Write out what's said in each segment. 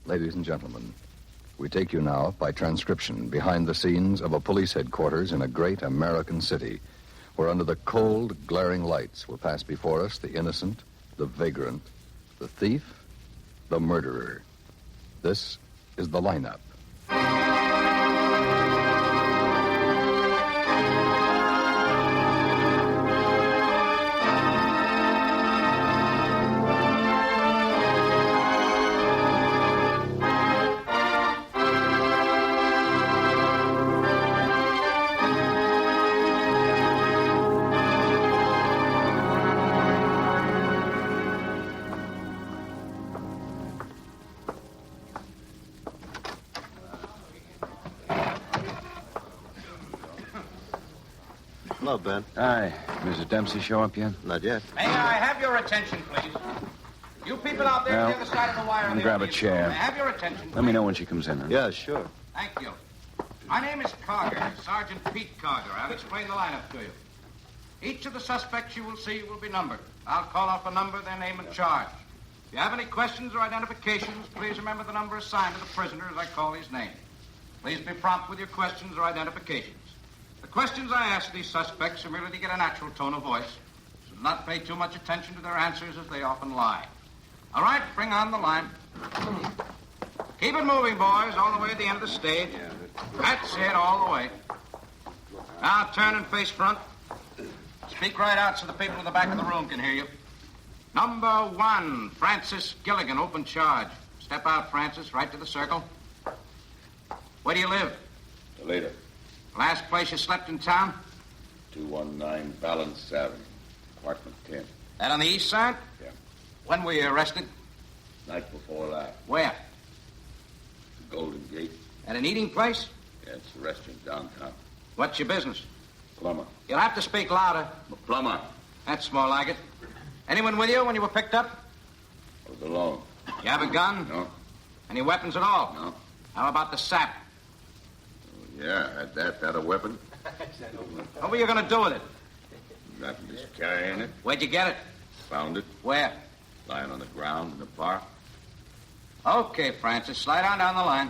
Ladies and gentlemen, we take you now, by transcription, behind the scenes of a police headquarters in a great American city, where under the cold, glaring lights will pass before us the innocent, the vagrant, the thief, the murderer. This is the lineup. Hello, Ben. Hi. Mrs. Dempsey show up yet? Not yet. May I have your attention, please? You people out there on the other side of the wire. Grab a chair. May I have your attention, please? Let me know when she comes in. Huh? Yeah, sure. Thank you. My name is Carter, Sergeant Pete Carter. I'll explain the lineup to you. Each of the suspects you will see will be numbered. I'll call off a number, their name, and charge. If you have any questions or identifications, please remember the number assigned to the prisoner as I call his name. Please be prompt with your questions or identifications. The questions I ask these suspects are merely to get a natural tone of voice, so do not pay too much attention to their answers as they often lie. All right, bring on the line. Keep it moving, boys, all the way to the end of the stage. That's it, all the way. Now turn and face front. Speak right out so the people in the back of the room can hear you. Number 1, Francis Gilligan, open charge. Step out, Francis, right to the circle. Where do you live? Toledo. Last place you slept in town? 219 Balance Avenue, apartment 10. That on the east side? Yeah. When were you arrested? Night before last. Where? The Golden Gate. At an eating place? Yeah, it's a restaurant downtown. What's your business? Plumber. You'll have to speak louder. I'm a plumber. That's more like it. Anyone with you when you were picked up? I was alone. You have a gun? No. Any weapons at all? No. How about the sap? Yeah, had that. That a weapon? What were you going to do with it? Nothing, just carrying it. Where'd you get it? Found it. Where? Lying on the ground in the park. Okay, Francis, slide on down the line.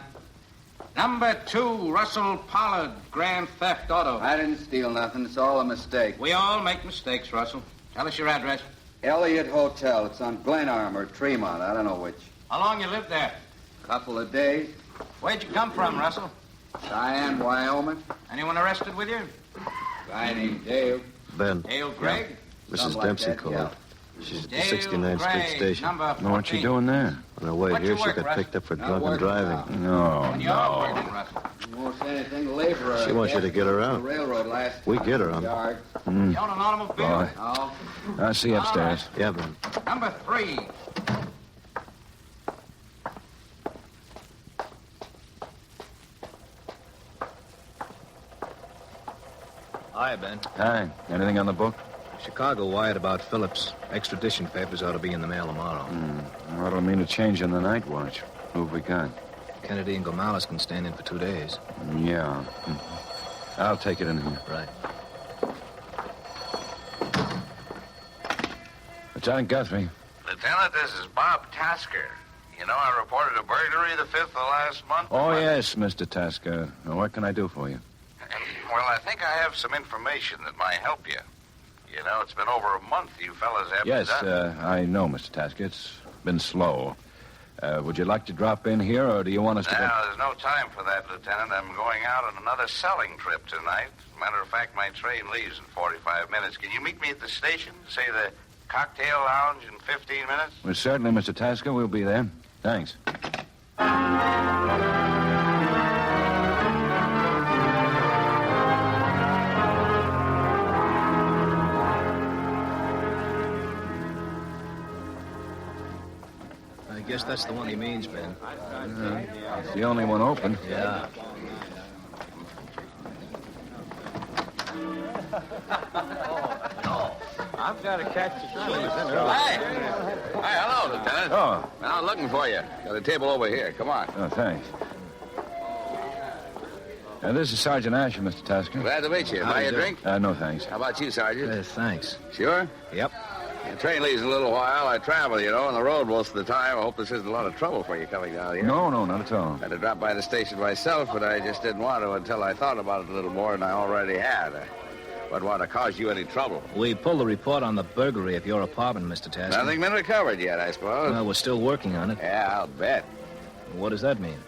Number 2, Russell Pollard, grand theft auto. I didn't steal nothing. It's all a mistake. We all make mistakes, Russell. Tell us your address. Elliott Hotel. It's on Glenarm or Tremont. I don't know which. How long you lived there? Couple of days. Where'd you come from, Russell? Cheyenne, Wyoming. Anyone arrested with you? Guy named Dale. Ben, Dale Gregg? Mrs. Something like Dempsey that, called. yeah. She's at the Dale 69th Street Gregg, station. number 14. Know what you doing there? On her way What'd here, you she work, got Russ? picked up for Not drunken working driving. No, When you are working, Russell. You won't say anything, laborer. She wants you to get her The out. railroad last We time. get her on. Yard. You own an automobile? Boy. Oh, I'll see you upstairs. Yeah, Ben. Number 3. Hi, Ben. Hi. Anything on the book? Chicago wired about Phillips. Extradition papers ought to be in the mail tomorrow. That'll mean a change in the night watch. Who have we got? Kennedy and Gomales can stand in for 2 days. Yeah. I'll take it in here. Right. Lieutenant Guthrie. Lieutenant, this is Bob Tasker. You know, I reported a burglary the 5th of last month. Oh, yes, Mr. Tasker. What can I do for you? Well, I think I have some information that might help you. You know, it's been over a month you fellas haven't Yes, done... I know, Mr. Tasker. It's been slow. Would you like to drop in here, or do you want us to... Now, there's no time for that, Lieutenant. I'm going out on another selling trip tonight. Matter of fact, my train leaves in 45 minutes. Can you meet me at the station? Say the cocktail lounge in 15 minutes? Well, certainly, Mr. Tasker. We'll be there. Thanks. I guess that's the one he means, Ben. It's the only one open. Yeah. I've got to catch the train. Hi, hello, Lieutenant. Oh. I'm looking for you. Got a table over here. Come on. Oh, thanks. This is Sergeant Asher, Mr. Tasker. Glad to meet you. Buy you a drink? No, thanks. How about you, Sergeant? Thanks. Sure? Yep. The train leaves in a little while. I travel, you know, on the road most of the time. I hope this isn't a lot of trouble for you coming down here. No, not at all. I had to drop by the station myself, but I just didn't want to until I thought about it a little more, and I already had. I wouldn't want to cause you any trouble. We pulled the report on the burglary of your apartment, Mr. Tasker. Nothing been recovered yet, I suppose. Well, we're still working on it. Yeah, I'll bet. What does that mean?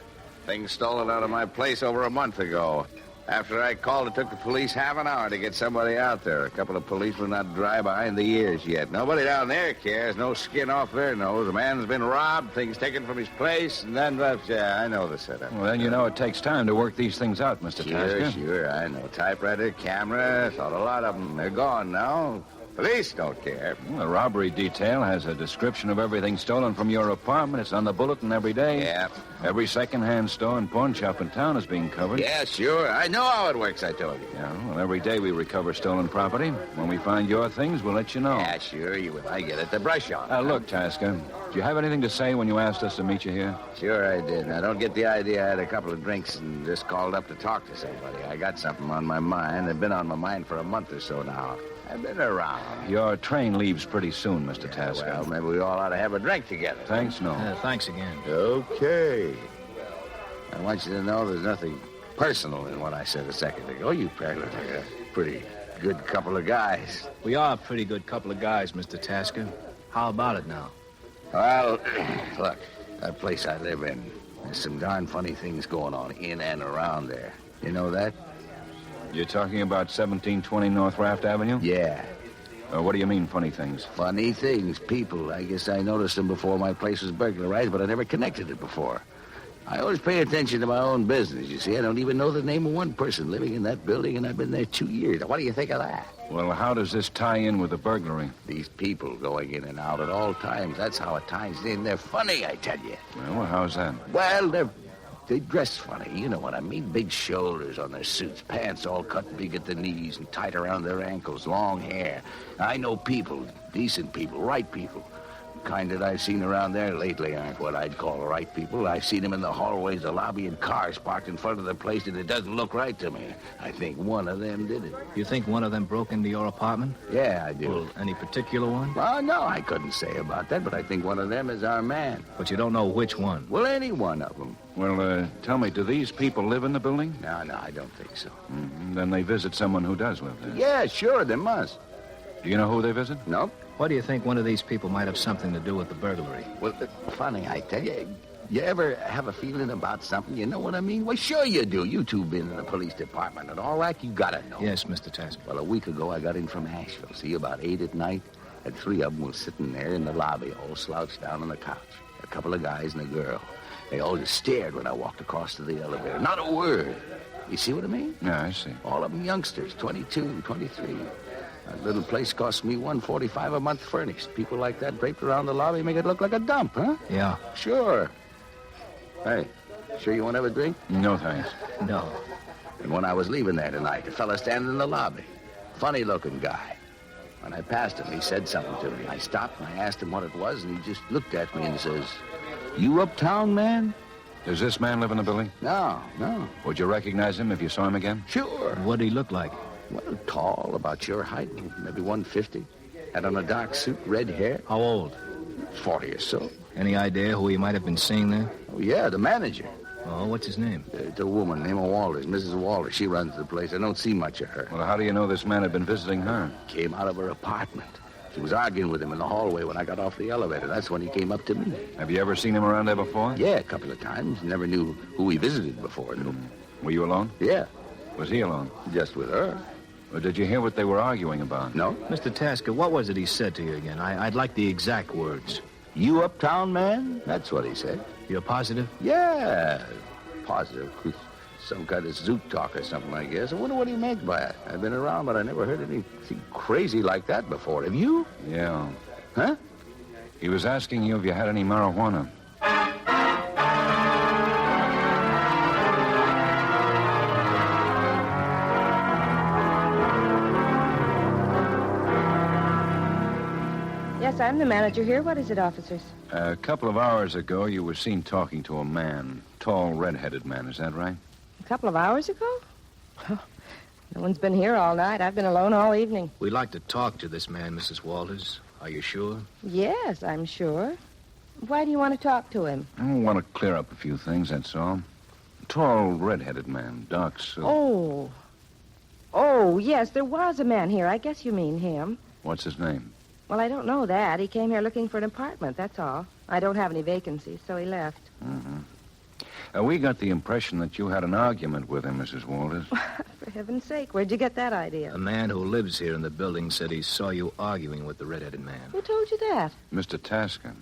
Things stolen out of my place over a month ago. After I called, it took the police half an hour to get somebody out there. A couple of policemen not dry behind the ears yet. Nobody down there cares. No skin off their nose. A man's been robbed, things taken from his place, and then left. Yeah, I know the setup. Well, then you know it takes time to work these things out, Mr. Tasker. Sure, I know. Typewriter, camera, thought a lot of them. They're gone now. Police don't care. Well, the robbery detail has a description of everything stolen from your apartment. It's on the bulletin every day. Yeah. Every second-hand store and pawn shop in town is being covered. Yeah, sure. I know how it works, I told you. Yeah, well, every day we recover stolen property. When we find your things, we'll let you know. Yeah, sure, you will. I get it. The brush on. Look, Tasker, do you have anything to say when you asked us to meet you here? Sure I did. Now, don't get the idea I had a couple of drinks and just called up to talk to somebody. I got something on my mind. They've been on my mind for a month or so now. I've been around. Your train leaves pretty soon, Mr. Tasker. Well, maybe we all ought to have a drink together. Thanks, no. Thanks again. Okay. I want you to know there's nothing personal in what I said a second ago. You apparently look like a pretty good couple of guys. We are a pretty good couple of guys, Mr. Tasker. How about it now? Well, look, that place I live in, there's some darn funny things going on in and around there. You know that? You're talking about 1720 North Raft Avenue? Yeah. What do you mean, funny things? Funny things, people. I guess I noticed them before my place was burglarized, but I never connected it before. I always pay attention to my own business, you see. I don't even know the name of one person living in that building, and I've been there 2 years. What do you think of that? Well, how does this tie in with the burglary? These people going in and out at all times. That's how it ties in. They're funny, I tell you. Well, how's that? Well, they dress funny. You know what I mean? Big shoulders on their suits, pants all cut big at the knees and tight around their ankles, long hair. I know people, decent people, right people. The kind that I've seen around there lately aren't what I'd call right people. I've seen them in the hallways, the lobby, and cars parked in front of the place, and it doesn't look right to me. I think one of them did it. You think one of them broke into your apartment? Yeah, I do. Well, any particular one? Well, no, I couldn't say about that, but I think one of them is our man. But you don't know which one? Well, any one of them. Well, tell me, do these people live in the building? No, I don't think so. Mm-hmm. Then they visit someone who does live there. Yeah, sure, they must. Do you know who they visit? Nope. Why do you think one of these people might have something to do with the burglary? Well, funny, I tell you. You ever have a feeling about something? You know what I mean? Well, sure you do. You two been in the police department and all that. You gotta know. Yes, Mr. Tasker. Well, a week ago, I got in from Asheville. See, about 8 at night, and 3 of them were sitting there in the lobby, all slouched down on the couch. A couple of guys and a girl. They all just stared when I walked across to the elevator. Not a word. You see what I mean? Yeah, I see. All of them youngsters, 22, 23. That little place cost me $145 a month furnished. People like that draped around the lobby make it look like a dump, huh? Yeah. Sure. Hey, sure you won't have a drink? No, thanks. No. And when I was leaving there tonight, a fella standing in the lobby. Funny-looking guy. When I passed him, he said something to me. I stopped and I asked him what it was, and he just looked at me and says, "You uptown, man?" Does this man live in the building? No. Would you recognize him if you saw him again? Sure. What did he look like? Well, tall, about your height, maybe 150. Had on a dark suit, red hair. How old? 40 or so. Any idea who he might have been seeing there? Oh, yeah, the manager. Oh, what's his name? It's a woman named Walters, Mrs. Walters. She runs the place. I don't see much of her. Well, how do you know this man had been visiting her? Came out of her apartment. She was arguing with him in the hallway when I got off the elevator. That's when he came up to me. Have you ever seen him around there before? Yeah, a couple of times. Never knew who he visited before, though. Were you alone? Yeah, Was he alone? just with her. Or did you hear what they were arguing about? No? Mr. Tasker, what was it he said to you again? I'd like the exact words. You uptown, man? That's what he said. You're positive? Yeah, positive. Some kind of zoot talk or something, I guess. I wonder what he meant by it. I've been around, but I never heard anything crazy like that before. Have you? Yeah. Huh? He was asking you if you had any marijuana. Yes, I'm the manager here. What is it, officers? A couple of hours ago, you were seen talking to a man. Tall, red-headed man. Is that right? A couple of hours ago? No one's been here all night. I've been alone all evening. We'd like to talk to this man, Mrs. Walters. Are you sure? Yes, I'm sure. Why do you want to talk to him? I want to clear up a few things, that's all. Tall, red-headed man, dark suit. Oh, yes, there was a man here. I guess you mean him. What's his name? Well, I don't know that. He came here looking for an apartment, that's all. I don't have any vacancies, so he left. Mm-hmm. We got the impression that you had an argument with him, Mrs. Walters. For heaven's sake, where'd you get that idea? A man who lives here in the building said he saw you arguing with the red-headed man. Who told you that? Mr. Tasker.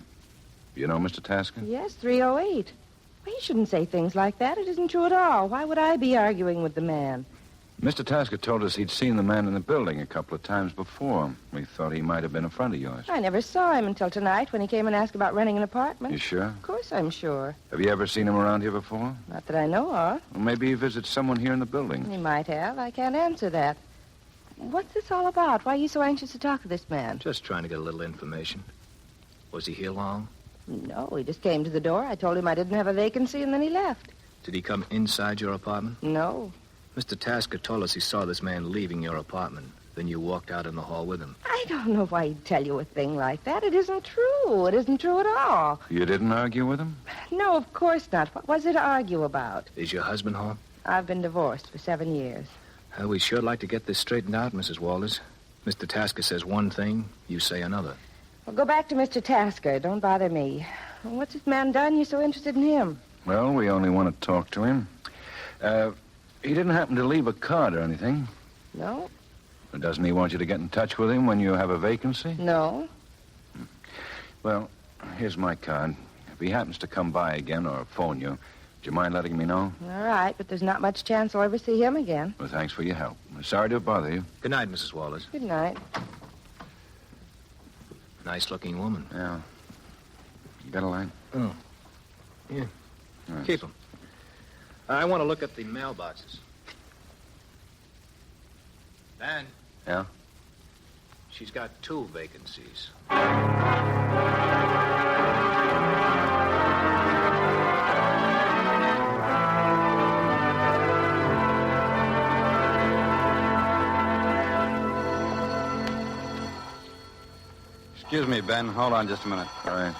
You know Mr. Tasker? Yes, 308. Well, you shouldn't say things like that. It isn't true at all. Why would I be arguing with the man? Mr. Tasker told us he'd seen the man in the building a couple of times before. We thought he might have been a friend of yours. I never saw him until tonight when he came and asked about renting an apartment. You sure? Of course I'm sure. Have you ever seen him around here before? Not that I know of. Well, maybe he visits someone here in the building. He might have. I can't answer that. What's this all about? Why are you so anxious to talk to this man? Just trying to get a little information. Was he here long? No, he just came to the door. I told him I didn't have a vacancy, and then he left. Did he come inside your apartment? No. Mr. Tasker told us he saw this man leaving your apartment. Then you walked out in the hall with him. I don't know why he'd tell you a thing like that. It isn't true. It isn't true at all. You didn't argue with him? No, of course not. What was there to argue about? Is your husband home? I've been divorced for 7 years. We'd sure like to get this straightened out, Mrs. Walters. Mr. Tasker says one thing, you say another. Well, go back to Mr. Tasker. Don't bother me. What's this man done? You're so interested in him. Well, we only want to talk to him. He didn't happen to leave a card or anything. No? Doesn't he want you to get in touch with him when you have a vacancy? No. Well, here's my card. If he happens to come by again or phone you, do you mind letting me know? All right, but there's not much chance I'll ever see him again. Well, thanks for your help. Sorry to bother you. Good night, Mrs. Walters. Good night. Nice-looking woman. Yeah. You got a line? Oh. Yeah. Nice. Keep them. I want to look at the mailboxes. Dan? Yeah? She's got 2 vacancies. Excuse me, Ben. Hold on just a minute. All right.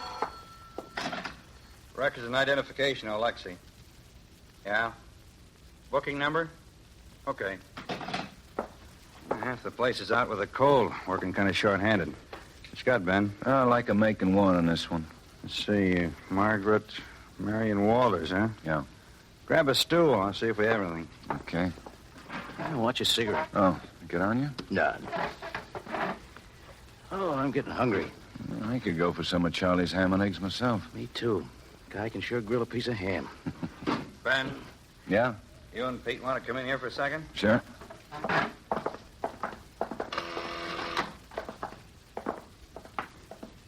Records and identification, Alexi. Yeah? Booking number? Okay. Half the place is out with a cold, working kind of short-handed. What you got, Ben? I like a making one on this one. Let's see, Margaret Marion Walters, huh? Yeah. Grab a stool. I'll see if we have anything. Okay. Watch a cigarette. Oh, get on you? None. Oh, I'm getting hungry. I could go for some of Charlie's ham and eggs myself. Me too. Guy can sure grill a piece of ham. Ben, Yeah? you and Pete want to come in here for a second? Sure.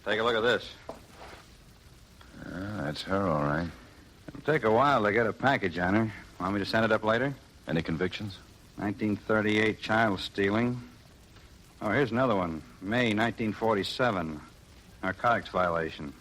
Take a look at this. That's her, all right. It'll take a while to get a package on her. Want me to send it up later? Any convictions? 1938 child stealing. Oh, here's another one. May 1947. Narcotics violation.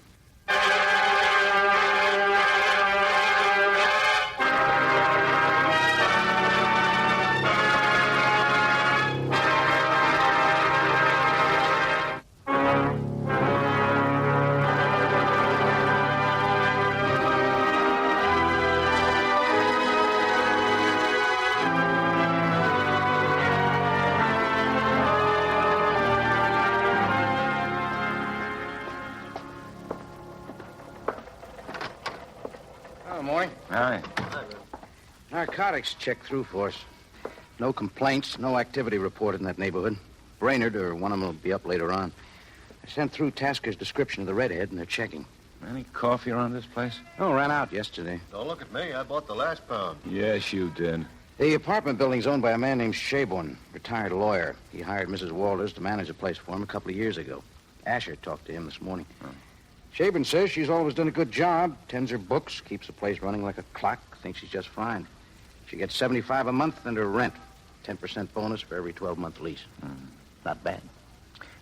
Hi. Narcotics checked through for us. No complaints, no activity reported in that neighborhood. Brainerd or one of them will be up later on. I sent through Tasker's description of the redhead, and they're checking. Any coffee around this place? Oh, ran out yesterday. Don't look at me. I bought the last pound. Yes, you did. The apartment building's owned by a man named Shaborn, retired lawyer. He hired Mrs. Walters to manage the place for him a couple of years ago. Asher talked to him this morning. Shaborn says she's always done a good job, tends her books, keeps the place running like a clock, thinks she's just fine. She gets $75 a month and her rent, 10% bonus for every 12-month lease. Not bad.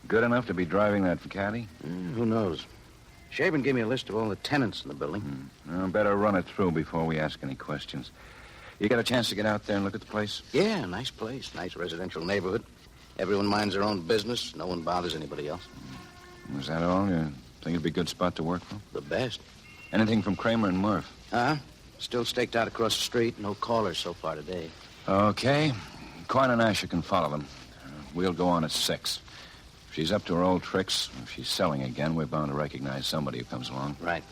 Good enough to be driving that caddy? Who knows? Shaborn gave me a list of all the tenants in the building. Better run it through before we ask any questions. You got a chance to get out there and look at the place? Yeah, nice place, nice residential neighborhood. Everyone minds their own business. No one bothers anybody else. Was that all? You think it'd be a good spot to work from? The best. Anything from Kramer and Murph? Still staked out across the street. No callers so far today. Okay. Corn and Asher can follow them. We'll go on at 6. If she's up to her old tricks, if she's selling again, we're bound to recognize somebody who comes along. Right.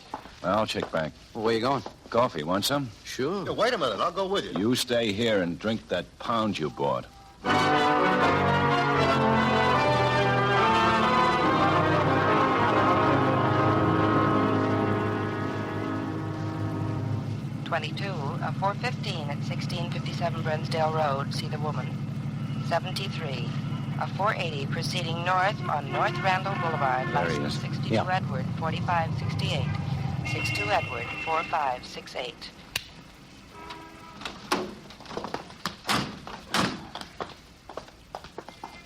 I'll check back. Well, where you going? Coffee, want some? Sure. Yeah, wait a minute. I'll go with you. You stay here and drink that pound you bought. A 415 at 1657 Brunsdale Road. See the woman. 73. A 480 proceeding north on North Randall Boulevard. There he License is. 62 Yeah. Edward 4568. 62 Edward 4568.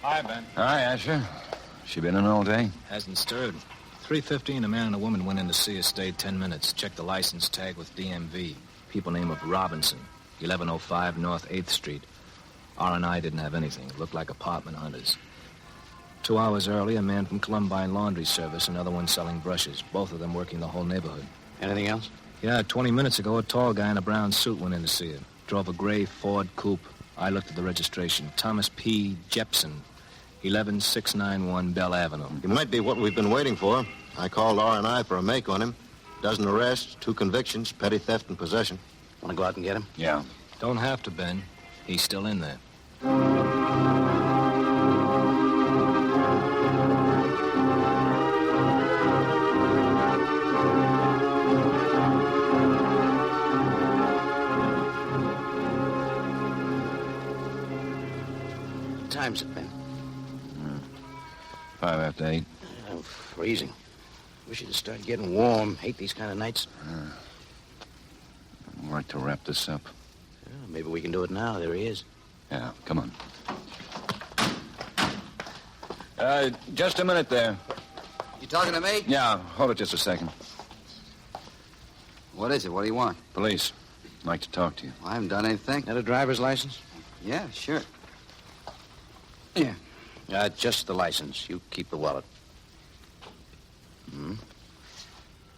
Hi, Ben. Hi, Asher. She been in all day? Hasn't stirred. 3:15, a man and a woman went in to see us, stayed 10 minutes. Checked the license tag with DMV. People name of Robinson, 1105 North 8th Street. R&I didn't have anything. It looked like apartment hunters. 2 hours earlier, a man from Columbine Laundry Service, another one selling brushes. Both of them working the whole neighborhood. Anything else? Yeah, 20 minutes ago, a tall guy in a brown suit went in to see her. Drove a gray Ford coupe. I looked at the registration. Thomas P. Jepson, 11691 Bell Avenue. He might be what we've been waiting for. I called R&I for a make on him. Dozen arrests, 2 convictions, petty theft and possession. Want to go out and get him? Yeah. Don't have to, Ben. He's still in there. What time's it been? 5 after 8. Oh, freezing. Wish it'd start getting warm. Hate these kind of nights. I'd like to wrap this up. Yeah, maybe we can do it now. There he is. Yeah, come on. Just a minute there. You talking to me? Yeah, hold it just a second. What is it? What do you want? Police. I'd like to talk to you. I haven't done anything. Got a driver's license? Yeah, sure. Yeah. Just the license. You keep the wallet.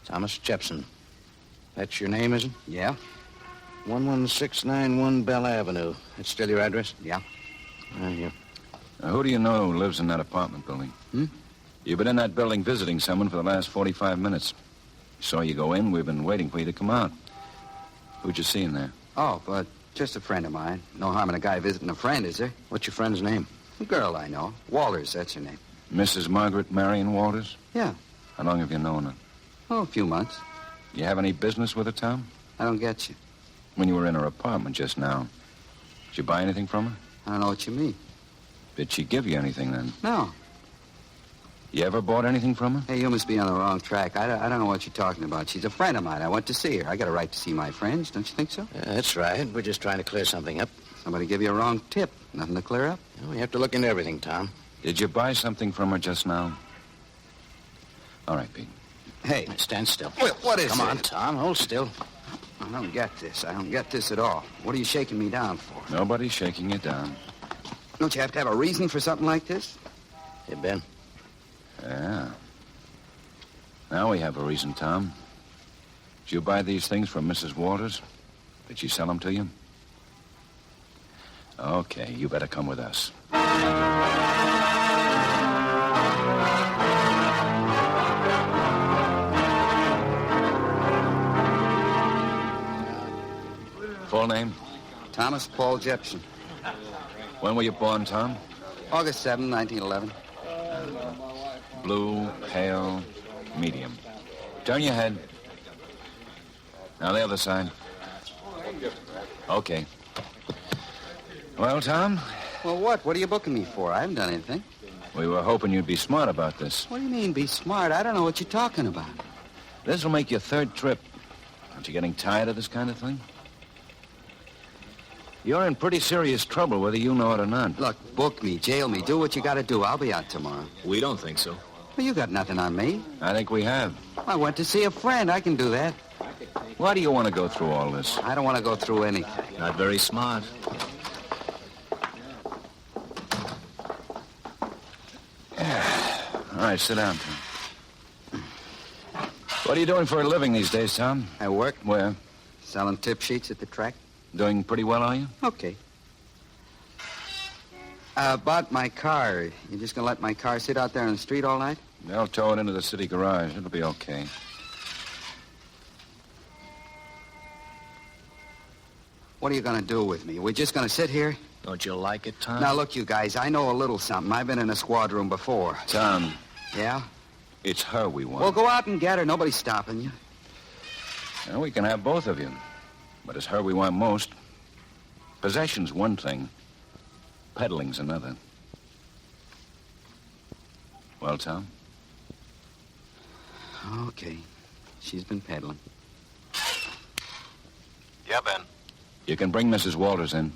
Thomas Jepson. That's your name, is it? Yeah? 11691 Bell Avenue. That's still your address? Yeah. Yeah. Who do you know who lives in that apartment building? You've been in that building visiting someone for the last 45 minutes. Saw you go in. We've been waiting for you to come out. Who'd you see in there? Oh, but just a friend of mine. No harm in a guy visiting a friend, is there? What's your friend's name? A girl I know. Walters, that's her name. Mrs. Margaret Marion Walters? Yeah. How long have you known her? Oh, a few months. You have any business with her, Tom? I don't get you. When you were in her apartment just now, did you buy anything from her? I don't know what you mean. Did she give you anything then? No. You ever bought anything from her? Hey, you must be on the wrong track. I don't know what you're talking about. She's a friend of mine. I went to see her. I got a right to see my friends. Don't you think so? That's right. We're just trying to clear something up. Somebody give you a wrong tip. Nothing to clear up? We have to look into everything, Tom. Did you buy something from her just now? All right, Pete. Hey. Stand still. Wait, what is Come on, it? Tom. Hold still. I don't get this. I don't get this at all. What are you shaking me down for? Nobody's shaking you down. Don't you have to have a reason for something like this? Hey, Ben. Yeah. Now we have a reason, Tom. Did you buy these things from Mrs. Walters? Did she sell them to you? Okay, you better come with us. Full name? Thomas Paul Jepson. When were you born, Tom? August 7, 1911. Blue, pale, medium. Turn your head. Now the other side. Okay. Well, Tom? Well, what? What are you booking me for? I haven't done anything. We were hoping you'd be smart about this. What do you mean, be smart? I don't know what you're talking about. This'll make your 3rd trip. Aren't you getting tired of this kind of thing? You're in pretty serious trouble, whether you know it or not. Look, book me, jail me, do what you got to do. I'll be out tomorrow. We don't think so. Well, you got nothing on me. I think we have. I went to see a friend. I can do that. Why do you want to go through all this? I don't want to go through anything. Not very smart. All right, sit down, Tom. What are you doing for a living these days, Tom? I work. Where? Selling tip sheets at the track. Doing pretty well, are you? Okay. About my car. You just gonna let my car sit out there on the street all night? They'll tow it into the city garage. It'll be okay. What are you gonna do with me? We're just gonna sit here? Don't you like it, Tom? Now, look, you guys, I know a little something. I've been in a squad room before. Tom, Yeah? it's her we want. Well, go out and get her. Nobody's stopping you. Well, we can have both of you. But it's her we want most. Possession's one thing. Peddling's another. Well, Tom? Okay. She's been peddling. Yeah, Ben. You can bring Mrs. Walters in.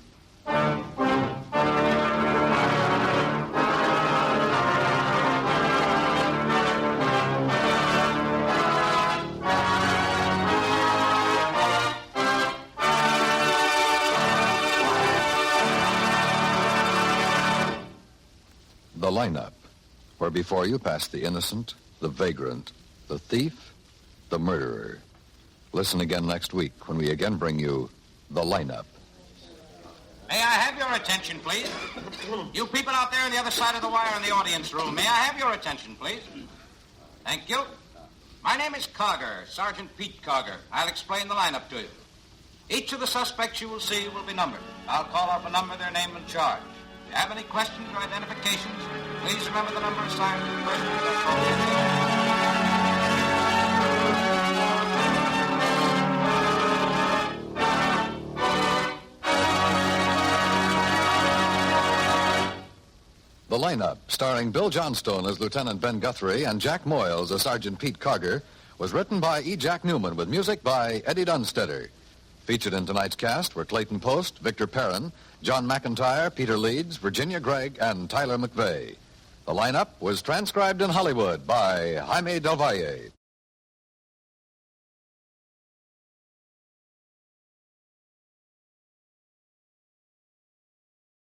The lineup, where before you pass the innocent, the vagrant, the thief, the murderer. Listen again next week when we again bring you the lineup. May I have your attention, please? You people out there on the other side of the wire in the audience room, may I have your attention, please? Thank you. My name is Cogger, Sergeant Pete Cogger. I'll explain the lineup to you. Each of the suspects you will see will be numbered. I'll call off a number, their name, and charge. If you have any questions or identifications, please remember the number assigned to the person who does call the attention. The lineup, starring Bill Johnstone as Lieutenant Ben Guthrie and Jack Moyles as Sergeant Pete Cogger, was written by E. Jack Newman with music by Eddie Dunstetter. Featured in tonight's cast were Clayton Post, Victor Perrin, John McIntyre, Peter Leeds, Virginia Gregg, and Tyler McVeigh. The lineup was transcribed in Hollywood by Jaime Del Valle.